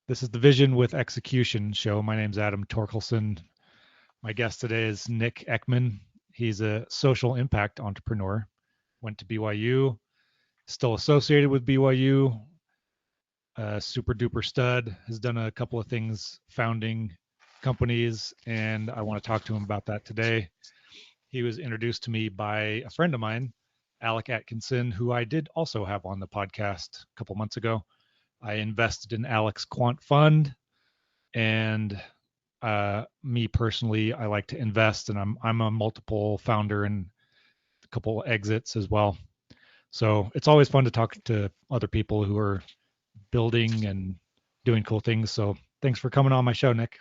This is the Vision with Execution show. My name's Adam Torkelson. My guest today is Nick Eckman. He's a social impact entrepreneur. Went to BYU, still associated with BYU. Super duper stud. Has done a couple of things founding companies, and I want to talk to him about that today. He was introduced to me by a friend of mine, Alec Atkinson, who I did also have on the podcast a couple months ago. I invested in Alec's quant fund, and me personally, I like to invest, and I'm a multiple founder and a couple exits as well. So it's always fun to talk to other people who are building and doing cool things. So thanks for coming on my show, Nick.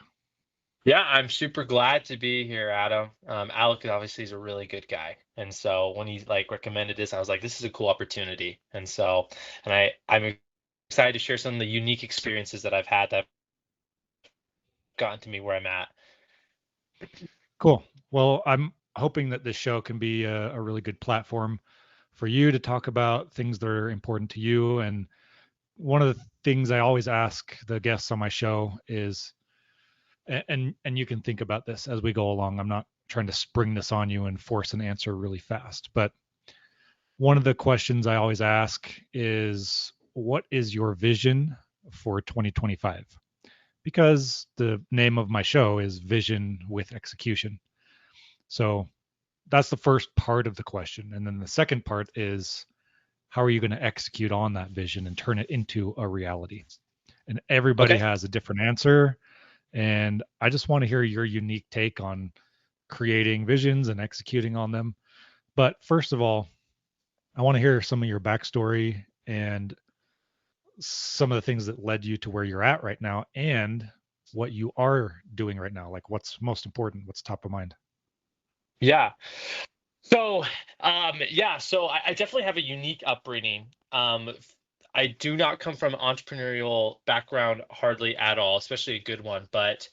Yeah, I'm super glad to be here, Adam. Alec obviously is a really good guy, and so when he recommended this, I was like, "This is a cool opportunity." I'm excited to share some of the unique experiences that I've had that have gotten to me where I'm at. Cool. Well, I'm hoping that this show can be a really good platform for you to talk about things that are important to you. And one of the things I always ask the guests on my show is, and you can think about this as we go along. I'm not trying to spring this on you and force an answer really fast, but one of the questions I always ask is, what is your vision for 2025? Because the name of my show is Vision with Execution. So that's the first part of the question. And then the second part is, how are you going to execute on that vision and turn it into a reality? And everybody Okay. has a different answer. And I just want to hear your unique take on creating visions and executing on them. But first of all, I want to hear some of your backstory and some of the things that led you to where you're at right now and what you are doing right now. Like, what's most important? What's top of mind? Yeah. So I definitely have a unique upbringing. I do not come from an entrepreneurial background hardly at all, especially a good one. But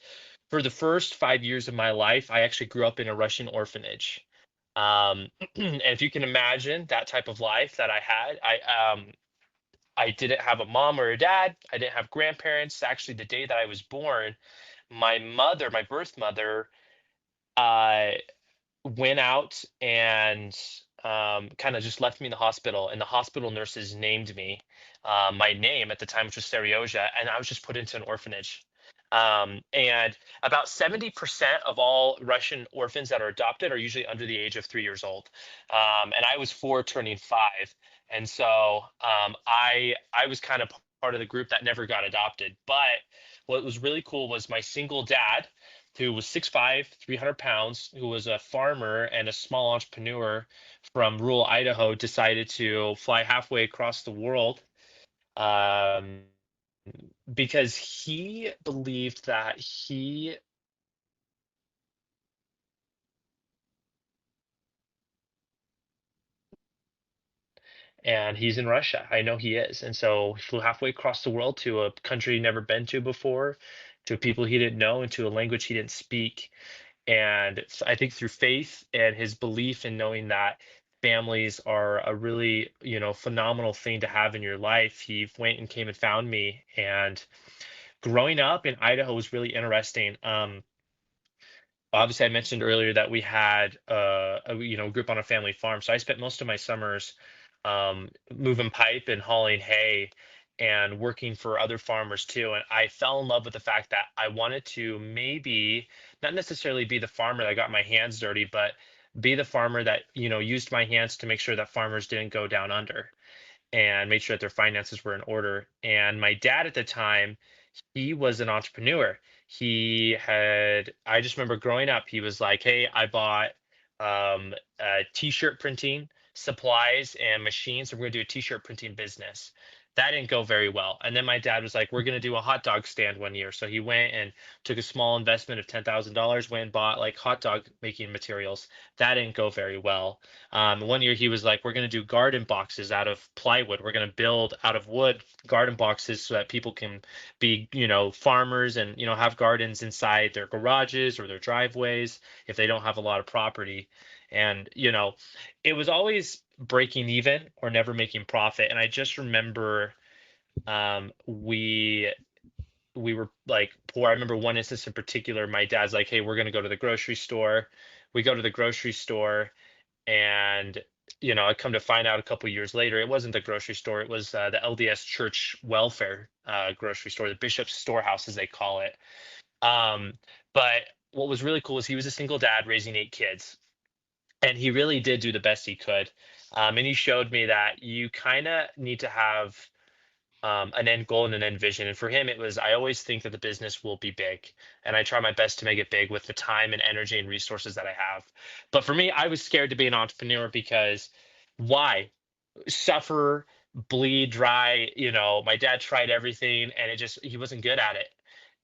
for the first 5 years of my life, I actually grew up in a Russian orphanage. And if you can imagine that type of life that I had, I didn't have a mom or a dad. I didn't have grandparents. Actually, the day that I was born, my mother, my birth mother, uh, went out and kind of just left me in the hospital, and the hospital nurses named me my name at the time, which was Seryoja, and I was just put into an orphanage. And about 70% of all Russian orphans that are adopted are usually under the age of 3 years old. And I was four turning five. And so I was kind of part of the group that never got adopted. But what was really cool was my single dad, who was 6'5", 300 pounds, who was a farmer and a small entrepreneur from rural Idaho, decided to fly halfway across the world, um, because he believed that and he's in Russia. I know he is. And so he flew halfway across the world to a country he'd never been to before, to people he didn't know, and to a language he didn't speak. And I think through faith and his belief in knowing that families are a really, phenomenal thing to have in your life, he went and came and found me. And growing up in Idaho was really interesting. Obviously, I mentioned earlier that we had a group on a family farm. So I spent most of my summers moving pipe and hauling hay and working for other farmers too. And I fell in love with the fact that I wanted to maybe not necessarily be the farmer that got my hands dirty, but be the farmer that, used my hands to make sure that farmers didn't go down under and made sure that their finances were in order. And my dad at the time, he was an entrepreneur. I just remember growing up, he was like, "Hey, I bought t-shirt printing supplies and machines. So we're gonna do a t-shirt printing business." That didn't go very well. And then my dad was like, "We're gonna do a hot dog stand one year." So he went and took a small investment of $10,000, went and bought like hot dog making materials. That didn't go very well. One year he was like, "We're gonna do garden boxes out of plywood. We're gonna build out of wood garden boxes so that people can be, farmers and, have gardens inside their garages or their driveways if they don't have a lot of property." And, it was always breaking even or never making profit. And I just remember we we were like poor. I remember one instance in particular. My dad's like, "Hey, we're gonna go to the grocery store." We go to the grocery store, and I come to find out a couple years later, it wasn't the grocery store. It was the LDS Church Welfare grocery store, the Bishop's Storehouse, as they call it. Um, but what was really cool is he was a single dad raising 8 kids, and he really did do the best he could. And he showed me that you kind of need to have an end goal and an end vision. And for him, it was, I always think that the business will be big, and I try my best to make it big with the time and energy and resources that I have. But for me, I was scared to be an entrepreneur because why? Suffer, bleed dry. My dad tried everything and he wasn't good at it.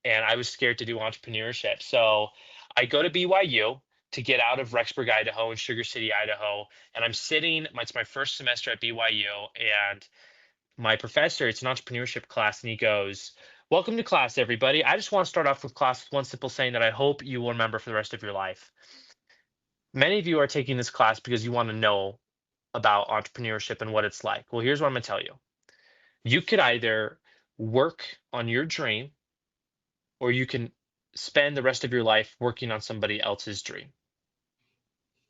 And I was scared to do entrepreneurship. So I go to BYU to get out of Rexburg, Idaho and Sugar City, Idaho. And I'm sitting, it's my first semester at BYU. And my professor, it's an entrepreneurship class, and he goes, "Welcome to class, everybody. I just want to start off with class with one simple saying that I hope you will remember for the rest of your life. Many of you are taking this class because you want to know about entrepreneurship and what it's like. Well, here's what I'm going to tell you. You could either work on your dream, or you can spend the rest of your life working on somebody else's dream."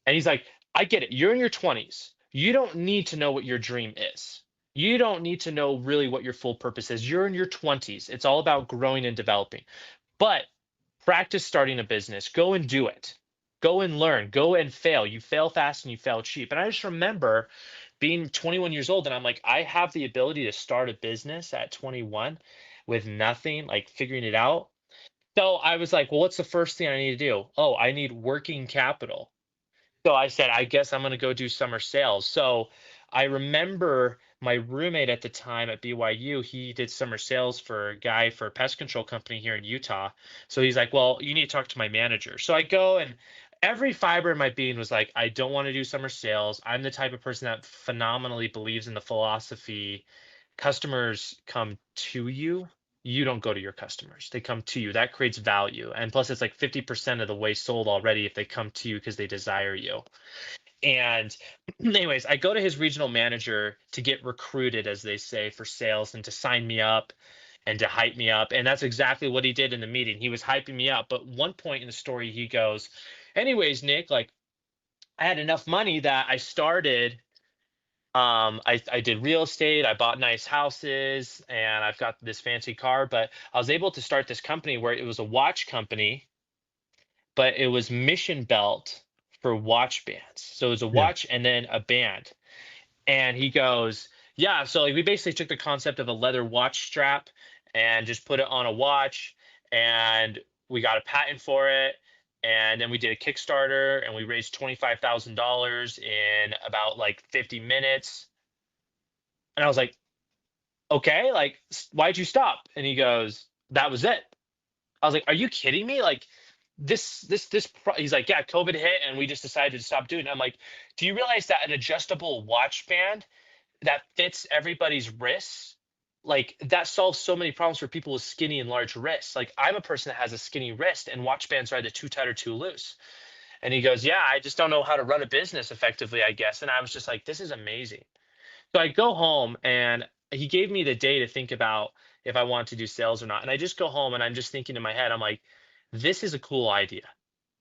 And he's like, "I get it. You're in your 20s. You don't need to know what your dream is. You don't need to know really what your full purpose is. You're in your 20s. It's all about growing and developing. But practice starting a business. Go and do it. Go and learn. Go and fail. You fail fast and you fail cheap." And I just remember being 21 years old, and I'm like, I have the ability to start a business at 21 with nothing, like figuring it out. So I was like, well, what's the first thing I need to do? Oh, I need working capital. So I said, I guess I'm going to go do summer sales. So I remember my roommate at the time at BYU, he did summer sales for a guy for a pest control company here in Utah. So he's like, well, you need to talk to my manager. So I go, and every fiber in my being was like, I don't want to do summer sales. I'm the type of person that phenomenally believes in the philosophy, customers come to you. You don't go to your customers. They come to you. That creates value. And plus, it's like 50% of the way sold already if they come to you because they desire you. And anyways, I go to his regional manager to get recruited, as they say, for sales and to sign me up and to hype me up. And that's exactly what he did in the meeting. He was hyping me up. But one point in the story, he goes, anyways, Nick, like I had enough money that I started I did real estate, I bought nice houses, and I've got this fancy car, but I was able to start this company where it was a watch company, but it was mission belt for watch bands. So it was a Yeah. watch and then a band. And he goes, yeah, so like we basically took the concept of a leather watch strap and just put it on a watch, and we got a patent for it. And then we did a Kickstarter and we raised $25,000 in about like 50 minutes. And I was like, okay, like, why'd you stop? And he goes, that was it. I was like, are you kidding me? Like, he's like, yeah, COVID hit and we just decided to stop doing it. I'm like, do you realize that an adjustable watch band that fits everybody's wrists, like, that solves so many problems for people with skinny and large wrists? Like, I'm a person that has a skinny wrist, and watch bands are either too tight or too loose. And he goes, yeah, I just don't know how to run a business effectively, I guess. And I was just like, this is amazing. So I go home, and he gave me the day to think about if I want to do sales or not. And I just go home and I'm just thinking in my head, I'm like, this is a cool idea.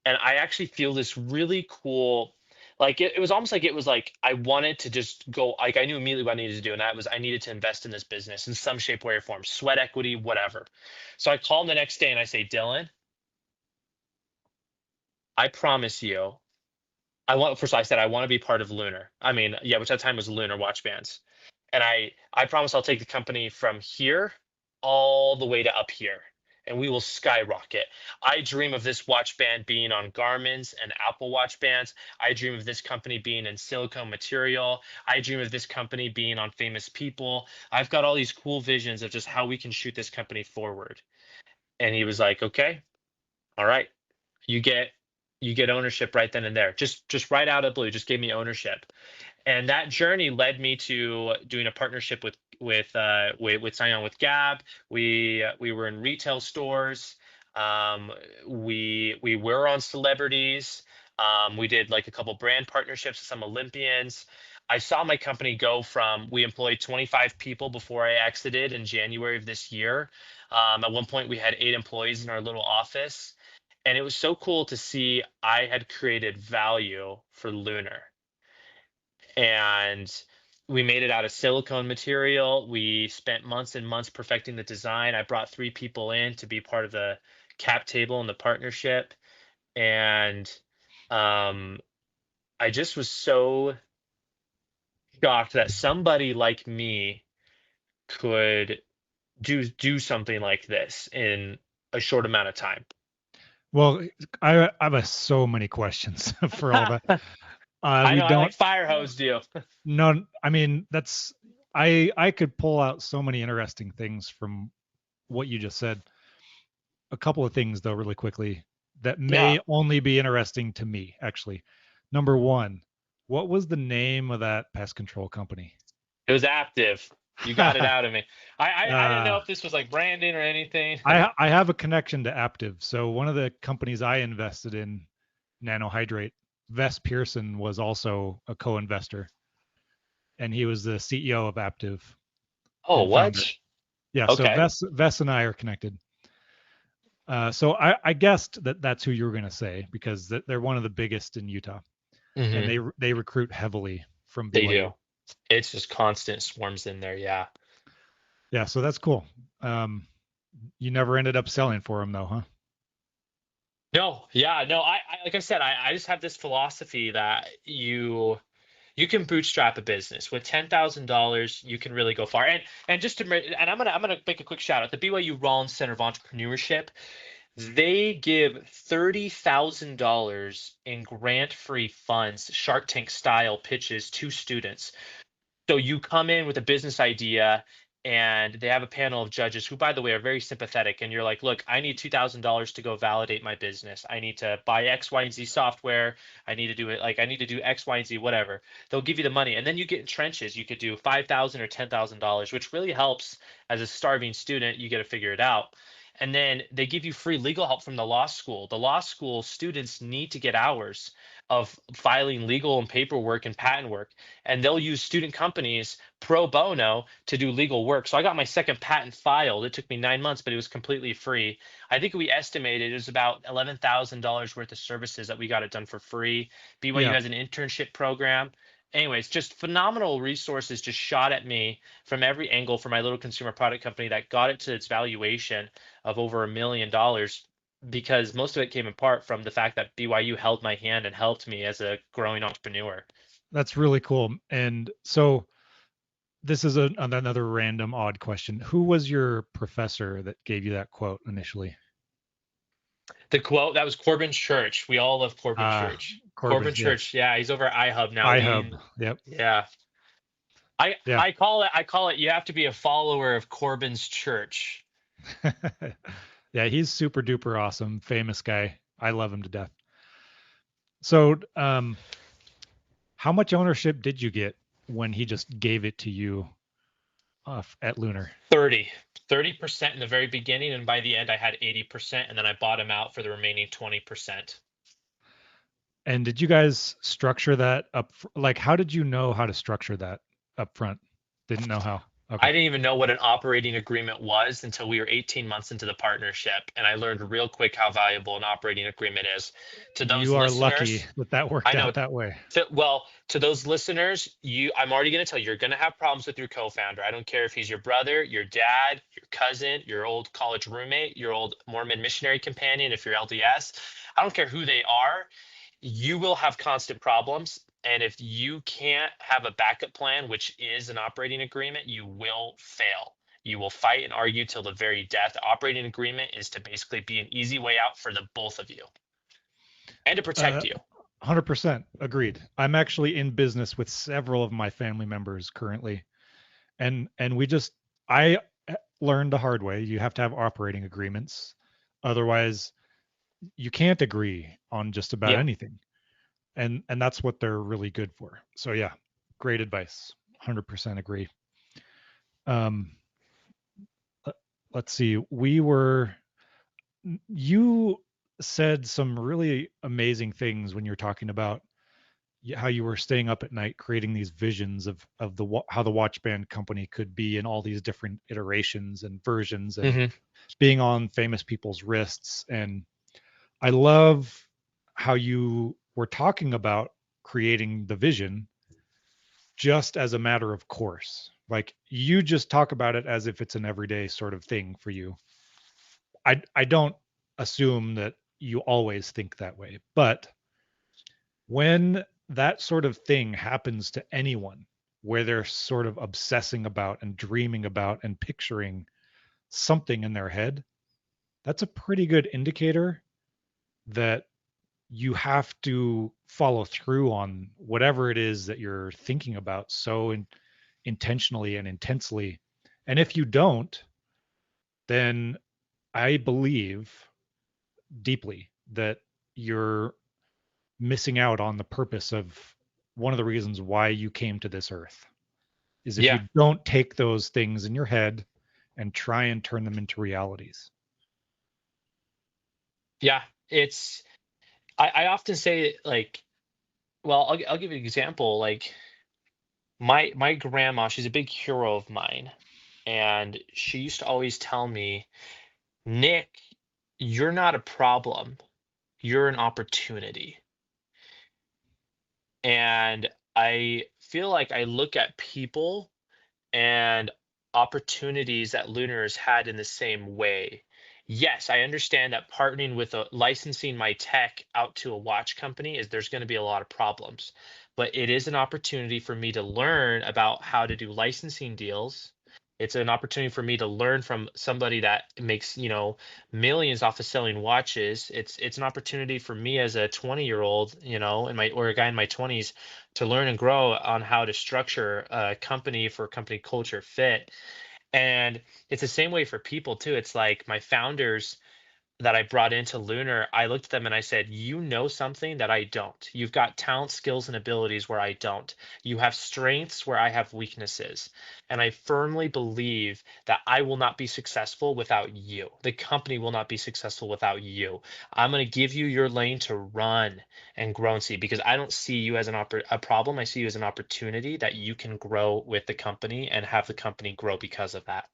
And I actually feel this really cool, like it was almost like it was like I wanted to just go, like I knew immediately what I needed to do. And that was I needed to invest in this business in some shape, way, or form, sweat equity, whatever. So I call him the next day and I say, Dylan, I promise you, first of all, I said I want to be part of Lunar. I mean, yeah, which at the time was Lunar Watch Bands. And I promise I'll take the company from here all the way to up here, and we will skyrocket. I dream of this watch band being on Garmin's and Apple Watch bands. I dream of this company being in silicone material. I dream of this company being on Famous People. I've got all these cool visions of just how we can shoot this company forward. And he was like, okay, all right, you get ownership right then and there. Just right out of the blue, just gave me ownership. And that journey led me to doing a partnership with signing on with Gab. We were in retail stores. We were on celebrities. We did like a couple brand partnerships with some Olympians. I saw my company go from, we employed 25 people before I exited in January of this year. At one point, we had 8 employees in our little office. And it was so cool to see I had created value for Lunar. And we made it out of silicone material. We spent months and months perfecting the design. I brought 3 people in to be part of the cap table and the partnership. And um, I just was so shocked that somebody like me could do something like this in a short amount of time. Well, I have so many questions for all that. I We know I don't like fire hosed you. no. I mean, that's I could pull out so many interesting things from what you just said. A couple of things though, really quickly, that Yeah, may only be interesting to me. Actually, number one, what was the name of that pest control company? it was active. You got it out of me. I didn't know uh, if this was like branding or anything. I have a connection to Aptiv. So one of the companies I invested in, Nanohydrate, Wes Pearson was also a co-investor, and he was the CEO of Aptiv Oh, and founder. what? Yeah, so Okay. Wes and I are connected. So I guessed that that's who you were going to say because they're one of the biggest in Utah, and Hmm. they recruit heavily from They BYU. do. It's just constant swarms in there. Yeah. Yeah, so that's cool. Um, you never ended up selling for them though, huh? No, yeah, no. I like I said, I just have this philosophy that you can bootstrap a business with $10,000. You can really go far. And just to and I'm gonna make a quick shout out. The BYU Rollins Center of Entrepreneurship. They give $30,000 in grant-free funds, Shark Tank style pitches to students. So you come in with a business idea, and they have a panel of judges who, by the way, are very sympathetic. And you're like, look, I need $2,000 to go validate my business. I need to buy X, Y, and Z software. I need to do it like I need to do X, Y, and Z, whatever. They'll give you the money, and then you get in trenches. You could do $5,000 or $10,000, which really helps as a starving student. You get to figure it out. And then they give you free legal help from the law school. The law school students need to get hours of filing legal and paperwork and patent work, and they'll use student companies pro bono to do legal work. So I got my second patent filed. It took me 9 months, but it was completely free. I think we estimated it was about $11,000 worth of services that we got it done for free. BYU Yeah, has an internship program. Anyways, just phenomenal resources just shot at me from every angle for my little consumer product company that got it to its valuation of over $1 million, because most of it came apart from the fact that BYU held my hand and helped me as a growing entrepreneur. that's really cool. And so this is another random odd question. Who was your professor that gave you that quote initially? The quote that was Corbin Church. We all love Corbin Church. Corbin. Corbin Yes, Church. Yeah, he's over at iHub now. iHub. Yep. Yeah. I Yeah. I call it I call it you have to be a follower of Corbin's church. Yeah, he's super duper awesome, famous guy. I love him to death. So, how much ownership did you get when he just gave it to you at Lunar? 30% in the very beginning, and by the end I had 80%, and then I bought him out for the remaining 20%. And did you guys structure that up? Like, how did you know how to structure that up front? Didn't know how. Okay. I didn't even know what an operating agreement was until we were 18 months into the partnership, and I learned real quick how valuable an operating agreement is. To those You are lucky listeners, that that I worked know. out that way. Well, to those listeners, I'm already going to tell you, you're going to have problems with your co-founder. I don't care if he's your brother, your dad, your cousin, your old college roommate, your old Mormon missionary companion, if you're LDS. I don't care who they are. You will have constant problems. And if you can't have a backup plan, which is an operating agreement, you will fail. You will fight and argue till the very death. The operating agreement is to basically be an easy way out for the both of you and to protect Uh, you. 100% agreed. I'm actually in business with several of my family members currently, and we just I learned the hard way. You have to have operating agreements, otherwise you can't agree on just about Yeah. anything. And that's what they're really good for. So yeah, great advice. 100% agree. Um, let- let's see. You said some really amazing things when you were talking about how you were staying up at night creating these visions of how the watch band company could be in all these different iterations and versions, and Hmm. being on famous people's wrists. And I love how you were talking about creating the vision just as a matter of course. Like you just talk about it as if it's an everyday sort of thing for you. I don't assume that you always think that way, but when that sort of thing happens to anyone, where they're sort of obsessing about and dreaming about and picturing something in their head, that's a pretty good indicator that you have to follow through on whatever it is that you're thinking about so intentionally and intensely. And if you don't, then I believe deeply that you're missing out on the purpose of one of the reasons why you came to this earth, is if Yeah, you don't take those things in your head and try and turn them into realities. yeah. It's I often say like, well, I'll give you an example. Like my grandma, she's a big hero of mine, and she used to always tell me, Nick, you're not a problem, you're an opportunity. And I feel like I look at people and opportunities that Lunar has had in the same way. Yes, I understand that partnering with a licensing my tech out to a watch company is there's going to be a lot of problems, but it is an opportunity for me to learn about how to do licensing deals. It's an opportunity for me to learn from somebody that makes, millions off of selling watches. It's an opportunity for me as a 20-year-old, in my or a guy in my 20s to learn and grow on how to structure a company for company culture fit. And it's the same way for people too. It's like my founders that I brought into Lunar, I looked at them and I said, "You know something that I don't. You've got talent, skills, and abilities where I don't. You have strengths where I have weaknesses. And I firmly believe that I will not be successful without you. The company will not be successful without you. I'm going to give you your lane to run and grow and see, because I don't see you as a problem. I see you as an opportunity that you can grow with the company and have the company grow because of that."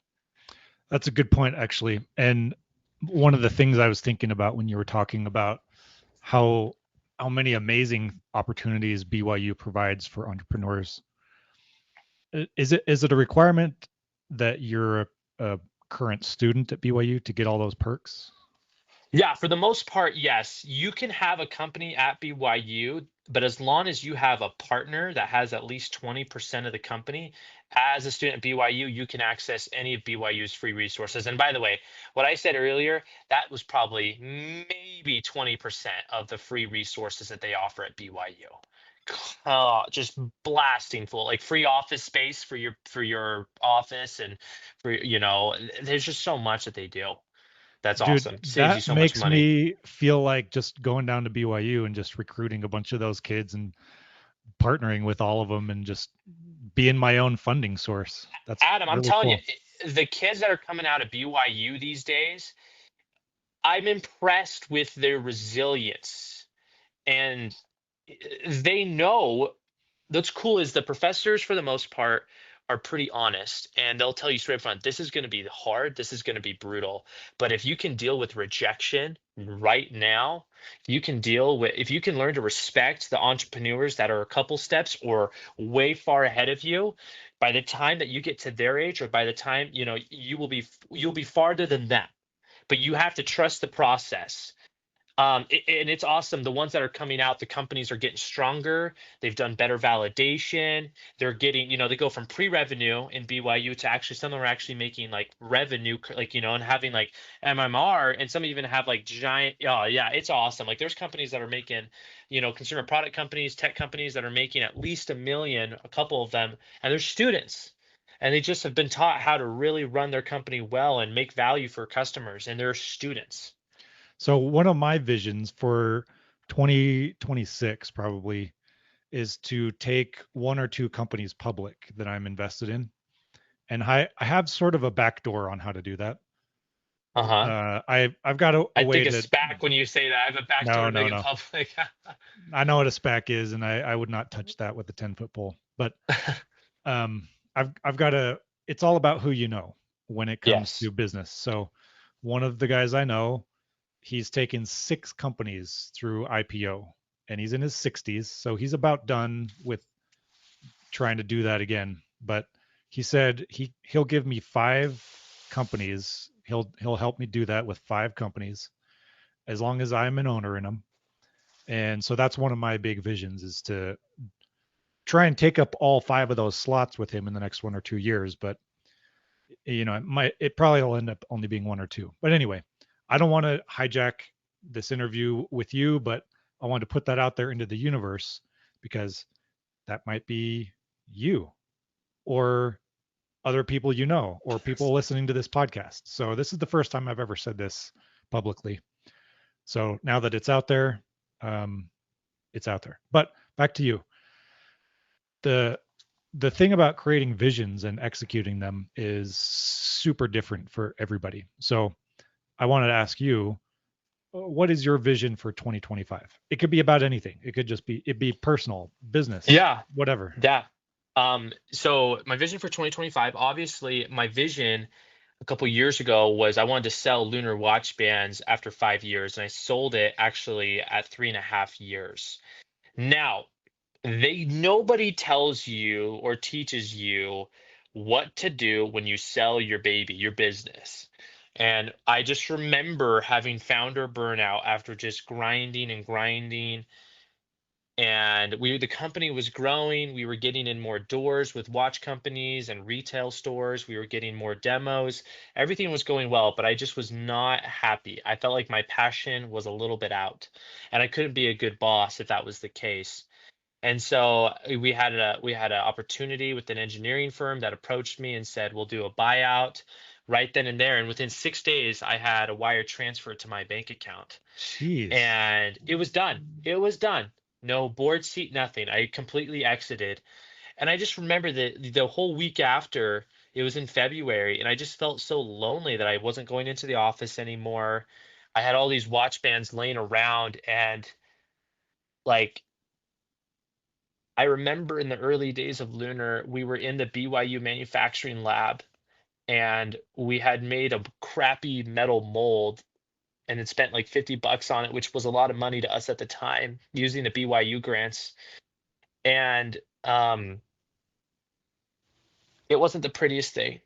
That's a good point, actually. And one of the things I was thinking about when you were talking about how how many amazing opportunities BYU provides for entrepreneurs, is it a requirement that you're a current student at BYU to get all those perks? Yeah, for the most part, yes. You can have a company at BYU, but as long as you have a partner that has at least 20% of the company, as a student at BYU, you can access any of BYU's free resources. And by the way, what I said earlier, that was probably maybe 20% of the free resources that they offer at BYU. Oh, just blasting full, like free office space for your office, and for, there's just so much that they do. That's Dude, awesome. Saves you that so much makes money. me feel like just going down to BYU and just recruiting a bunch of those kids and partnering with all of them and just being my own funding source. That's Adam, I'm really telling you, cool. the kids that are coming out of BYU these days, I'm impressed with their resilience. And they know what's cool is the professors, for the most part, are pretty honest, and they'll tell you straight up front, this is going to be hard, this is going to be brutal. But if you can deal with rejection right now, if you can learn to respect the entrepreneurs that are a couple steps or way far ahead of you, by the time that you get to their age, or by the time, you'll be farther than them. But you have to trust the process. And it's awesome. The ones that are coming out, the companies are getting stronger. They've done better validation. They're getting, they go from pre-revenue in BYU to actually some of them are actually making like revenue, like, and having like MMR, and some even have like giant. Oh yeah, it's awesome. Like there's companies that are making, consumer product companies, tech companies that are making at least 1 million, a couple of them, and they're students. And they just have been taught how to really run their company well and make value for customers, and they're students. So one of my visions for 2026 probably is to take one or two companies public that I'm invested in. And I have sort of a back door on how to do that. Uh-huh. I've got a I way think a to. SPAC when you say that. I have a No, backdoor no, big in no. public. I know what a SPAC is, and I would not touch that with a 10-foot pole. But um, I've got a. It's all about who you know when it comes Yes. to business. So one of the guys I know, he's taken 6 companies through IPO, and he's in his 60s, so he's about done with trying to do that again. But he said he'll give me 5 companies. He'll help me do that with 5 companies as long as I'm an owner in them. And so that's one of my big visions is to try and take up all 5 of those slots with him in the next 1 or 2 years. But it probably will end up only being 1 or 2. But anyway, I don't want to hijack this interview with you, but I want to put that out there into the universe because that might be you or other people you know or people listening to this podcast. So this is the first time I've ever said this publicly. So now that it's out there, um, it's out there. But back to you. The the thing about creating visions and executing them is super different for everybody. So I wanted to ask you, what is your vision for 2025? It could be about anything. It could just be it be personal, business, Yeah. whatever. Yeah. So my vision for 2025, obviously my vision a couple years ago was I wanted to sell Lunir Watch Bands after 5 years, and I sold it actually at 3.5 years. Now, nobody tells you or teaches you what to do when you sell your baby, your business. And I just remember having founder burnout after just grinding and grinding, and the company was growing. We were getting in more doors with watch companies and retail stores. We were getting more demos. Everything was going well, but I just was not happy. I felt like my passion was a little bit out, and I couldn't be a good boss if that was the case. And so we had an opportunity with an engineering firm that approached me and said, "We'll do a buyout." Right then and there, and within 6 days, I had a wire transfer to my bank account, Jeez. and it was done. It was done. No board seat, nothing. I completely exited. And I just remember that the whole week after, it was in February, and I just felt so lonely that I wasn't going into the office anymore. I had all these watch bands laying around, and like I remember in the early days of Lunar, we were in the BYU manufacturing lab, and we had made a crappy metal mold and had spent like $50 on it, which was a lot of money to us at the time, using the BYU grants. And it wasn't the prettiest thing,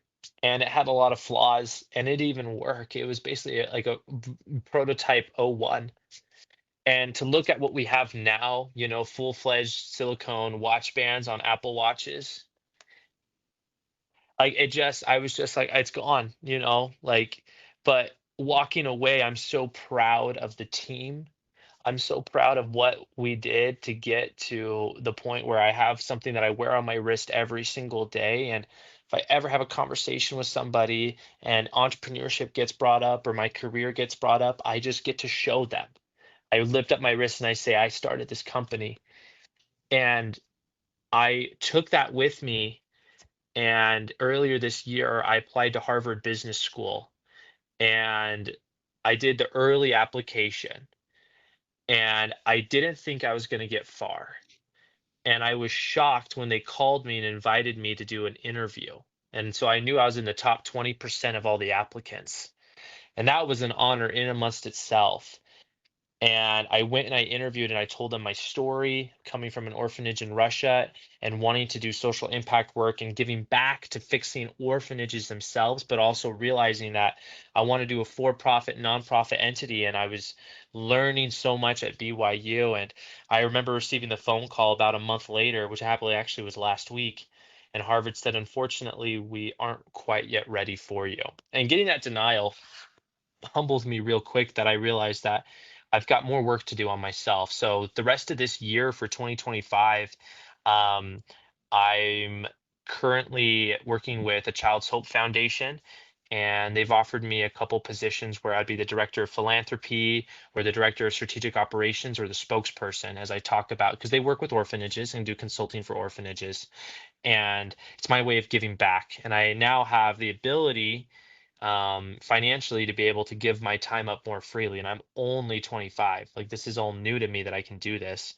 and it had a lot of flaws, and it didn't even work. It was basically like a prototype '01. And to look at what we have now, full-fledged silicone watch bands on Apple Watches, like I was just like, it's gone, like, but walking away, I'm so proud of the team. I'm so proud of what we did to get to the point where I have something that I wear on my wrist every single day. And if I ever have a conversation with somebody and entrepreneurship gets brought up or my career gets brought up, I just get to show them. I lift up my wrist and I say, I started this company. And I took that with me. And earlier this year, I applied to Harvard Business School, and I did the early application, and I didn't think I was going to get far. And I was shocked when they called me and invited me to do an interview. And so I knew I was in the top 20% of all the applicants. And that was an honor in and amongst itself. And I went and I interviewed and I told them my story, coming from an orphanage in Russia and wanting to do social impact work and giving back to fixing orphanages themselves, but also realizing that I want to do a for-profit nonprofit entity. And I was learning so much at BYU. And I remember receiving the phone call about a month later, which happily actually was last week. And Harvard said, unfortunately, we aren't quite yet ready for you. And getting that denial humbles me real quick, that I realize that I've got more work to do on myself. So the rest of this year for 2025, um, I'm currently working with a Child's Hope Foundation, and they've offered me a couple positions where I'd be the director of philanthropy or the director of strategic operations or the spokesperson, as I talk about, because they work with orphanages and do consulting for orphanages. And it's my way of giving back. And I now have the ability, financially to be able to give my time up more freely. And I'm only 25. Like this is all new to me that I can do this.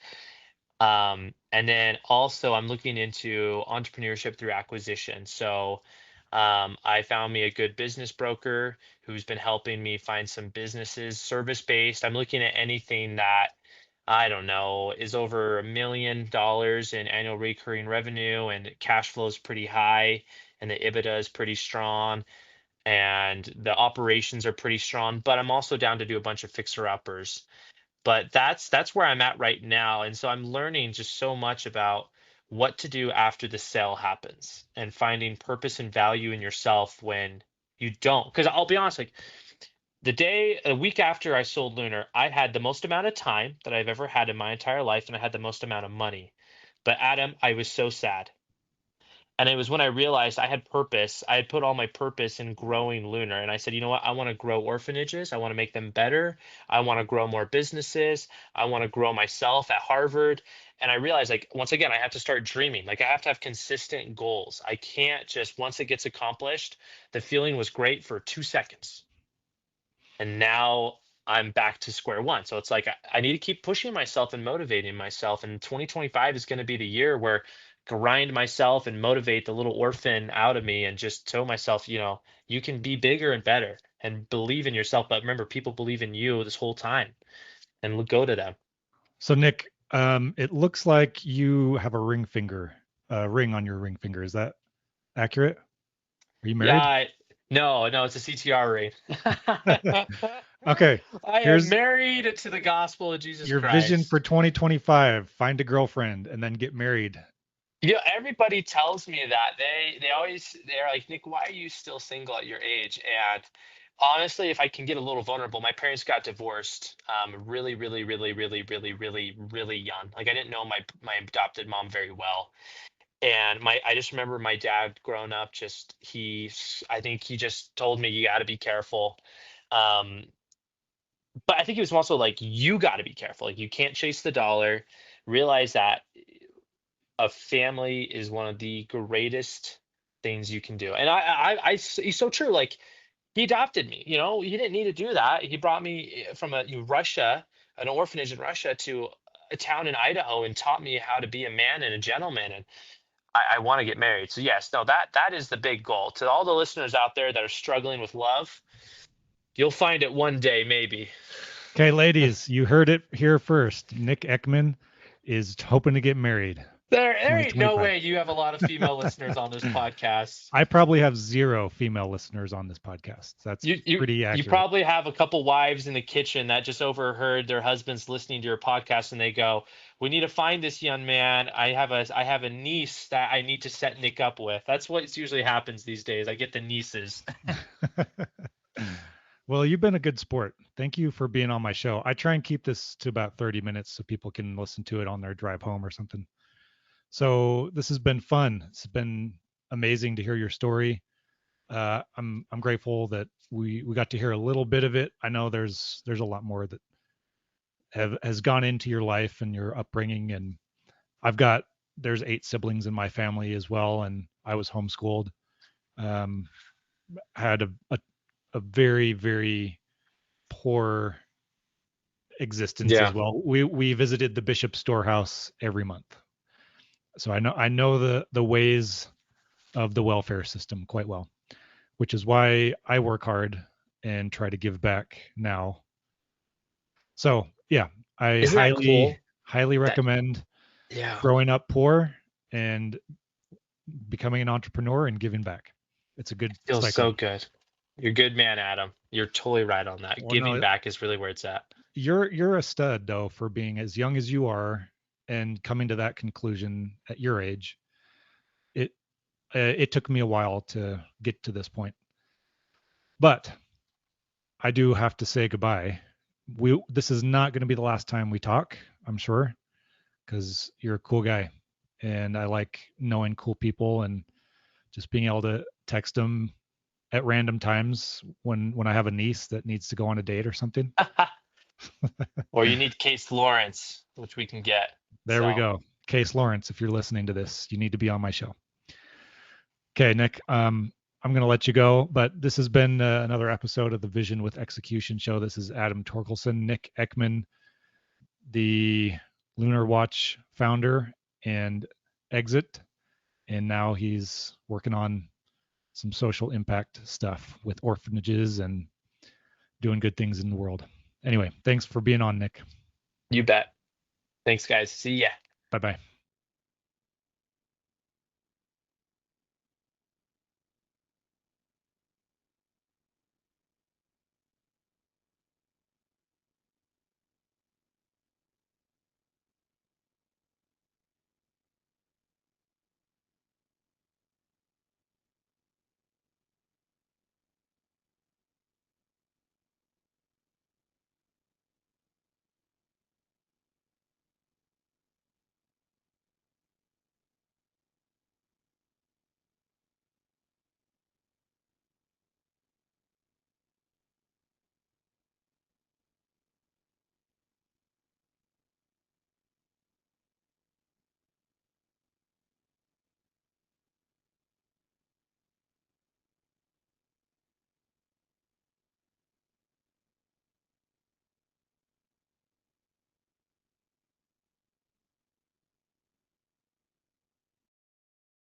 And then also I'm looking into entrepreneurship through acquisition. So I found me a good business broker who's been helping me find some businesses, service based. I'm looking at anything that I don't know is over $1 million in annual recurring revenue and cash flow is pretty high and the EBITDA is pretty strong and the operations are pretty strong. But I'm also down to do a bunch of fixer uppers, but that's where I'm at right now. And so I'm learning just so much about what to do after the sale happens and finding purpose and value in yourself when you don't. Because I'll be honest, like a week after I sold Lunar, I had the most amount of time that I've ever had in my entire life, and I had the most amount of money. But Adam, I was so sad. And it was when I realized I had purpose. I had put all my purpose in growing Lunar. And I said, you know what? I want to grow orphanages. I want to make them better. I want to grow more businesses. I want to grow myself at Harvard. And I realized, like, once again, I have to start dreaming. Like, I have to have consistent goals. I can't just, once it gets accomplished, the feeling was great for 2 seconds. And now I'm back to square one. So it's like I need to keep pushing myself and motivating myself. And 2025 is going to be the year where grind myself and motivate the little orphan out of me and just tell myself, you can be bigger and better and believe in yourself. But remember, people believe in you this whole time and go to them. So Nick, it looks like you have a ring on your ring finger. Is that accurate? Are you Yeah, married? no, no, it's a CTR ring. Okay. I am Here's married to the gospel of Jesus your vision for Christ. 2025. Find a girlfriend and then get married. Yeah, everybody tells me that. They're like, Nick, why are you still single at your age? And honestly, if I can get a little vulnerable, my parents got divorced really, really, really, really, really, really, really young. Like I didn't know my adopted mom very well. And I just remember my dad growing up, I think he just told me you got to be careful. Um, but I think he was also like, you got to be careful. Like you can't chase the dollar. Realize that a family is one of the greatest things you can do. And he's so true. Like he adopted me, he didn't need to do that. He brought me from Russia, an orphanage in Russia to a town in Idaho and taught me how to be a man and a gentleman. And I want to get married. So yes, no, that is the big goal. To all the listeners out there that are struggling with love, you'll find it one day, maybe. Okay, ladies, you heard it here first. Nick Eckman is hoping to get married There ain't no 2025. way you have a lot of female listeners on this podcast. I probably have 0 female listeners on this podcast. That's pretty You accurate. probably have a couple wives in the kitchen that just overheard their husbands listening to your podcast and they go, "We need to find this young man. I have a niece that I need to set Nick up with." That's what usually happens these days. I get the nieces. Well, you've been a good sport. Thank you for being on my show. I try and keep this to about 30 minutes so people can listen to it on their drive home or something. So this has been fun. It's been amazing to hear your story. I'm grateful that we got to hear a little bit of it. I know there's a lot more that has gone into your life and your upbringing, and I've got there's 8 siblings in my family as well, and I was homeschooled. Um, had a very very poor existence as Yeah. well. We visited the Bishop Storehouse every month, so I know the ways of the welfare system quite well, which is why I work hard and try to give back now. So yeah, I Isn't that cool? highly That recommend yeah. growing up poor and becoming an entrepreneur and giving back. It's a good Feels cycle. so good. You're a good man, Adam. You're totally right on that. Well, Giving no, back is really where it's at. you're a stud though for being as young as you are and coming to that conclusion at your age. It it took me a while to get to this point, but I do have to say goodbye. This is not going to be the last time we talk, I'm sure, because you're a cool guy, and I like knowing cool people and just being able to text them at random times when I have a niece that needs to go on a date or something. Or you need Case Lawrence, which we can get. There we So go. Case Lawrence, if you're listening to this, you need to be on my show. Okay, Nick. I'm going to let you go, but this has been another episode of the Vision with Execution show. This is Adam Torkelson, Nick Eckman, the Lunir Watch founder and exit. And now he's working on some social impact stuff with orphanages and doing good things in the world. Anyway, thanks for being on, Nick. You bet. Thanks, guys. See ya. Bye-bye.